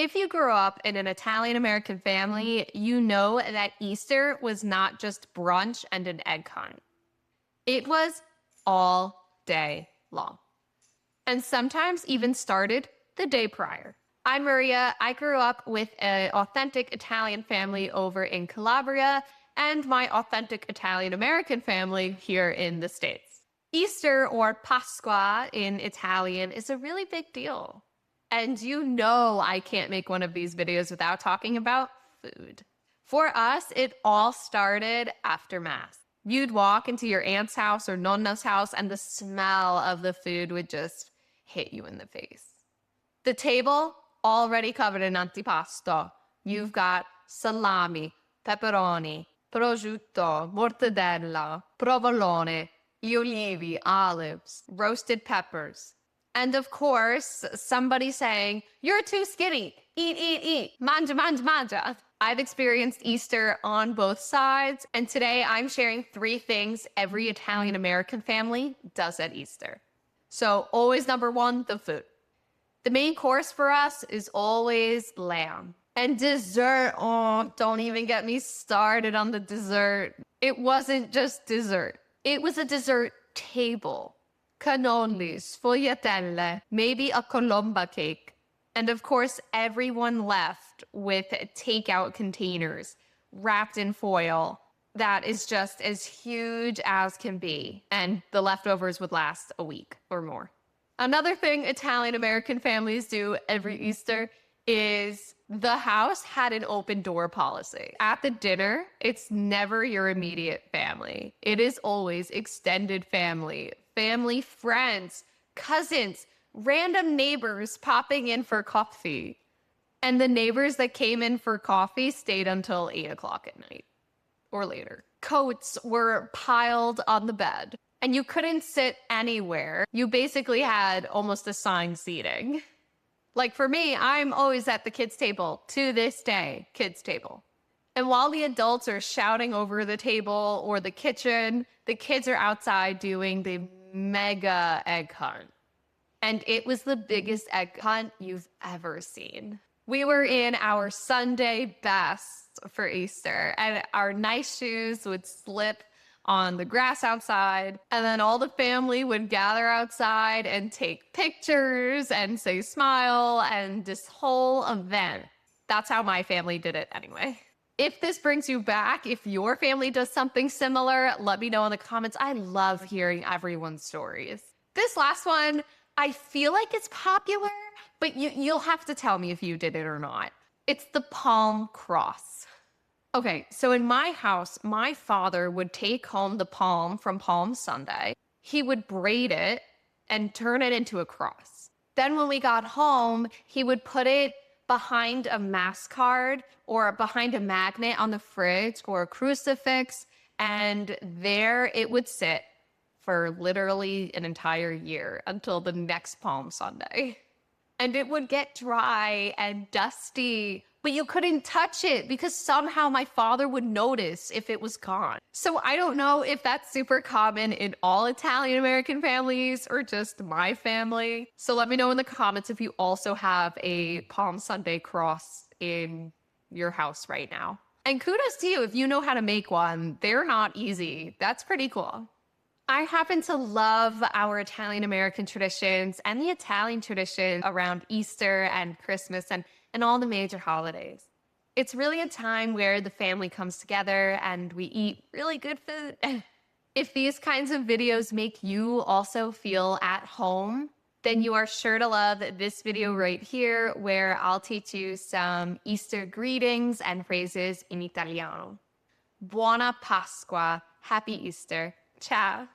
If you grew up in an Italian-American family, you know that Easter was not just brunch and an egg hunt. It was all day long, and sometimes even started the day prior. I'm Maria. I grew up with an authentic Italian family over in Calabria and my authentic Italian-American family here in the States. Easter, or Pasqua in Italian, is a really big deal. And you know I can't make one of these videos without talking about food. For us, it all started after Mass. You'd walk into your aunt's house or nonna's house and the smell of the food would just hit you in the face. The table, already covered in antipasto. You've got salami, pepperoni, prosciutto, mortadella, provolone, gli olivi, olives, roasted peppers. And of course, somebody saying, "You're too skinny. Eat, eat, eat. Mangia, mangia, mangia." I've experienced Easter on both sides, and today I'm sharing 3 things every Italian-American family does at Easter. So always number 1, the food. The main course for us is always lamb. And dessert, oh, don't even get me started on the dessert. It wasn't just dessert. It was a dessert table. Cannolis, sfogliatelle, maybe a colomba cake. And of course, everyone left with takeout containers wrapped in foil that is just as huge as can be. And the leftovers would last a week or more. Another thing Italian-American families do every Easter is the house had an open door policy. At the dinner, it's never your immediate family. It is always extended family, family, friends, cousins, random neighbors popping in for coffee. And the neighbors that came in for coffee stayed until 8 o'clock at night or later. Coats were piled on the bed and you couldn't sit anywhere. You basically had almost assigned seating. Like for me, I'm always at the kids' table to this day, kids' table. And while the adults are shouting over the table or the kitchen, the kids are outside doing the mega egg hunt. And it was the biggest egg hunt you've ever seen. We were in our Sunday best for Easter, and our nice shoes would slip on the grass outside, and then all the family would gather outside and take pictures and say smile, and this whole event. That's how my family did it anyway. If this brings you back, if your family does something similar, let me know in the comments. I love hearing everyone's stories. This last one, I feel like it's popular, but you'll have to tell me if you did it or not. It's the palm cross. Okay, so in my house, my father would take home the palm from Palm Sunday. He would braid it and turn it into a cross. Then when we got home, he would put it behind a mass card or behind a magnet on the fridge or a crucifix, and there it would sit for literally an entire year until the next Palm Sunday. And it would get dry and dusty, but you couldn't touch it because somehow my father would notice if it was gone. So I don't know if that's super common in all Italian-American families or just my family. So let me know in the comments if you also have a Palm Sunday cross in your house right now. And kudos to you if you know how to make one. They're not easy. That's pretty cool. I happen to love our Italian-American traditions and the Italian tradition around Easter and Christmas and all the major holidays. It's really a time where the family comes together and we eat really good food. If these kinds of videos make you also feel at home, then you are sure to love this video right here where I'll teach you some Easter greetings and phrases in Italiano. Buona Pasqua. Happy Easter. Ciao.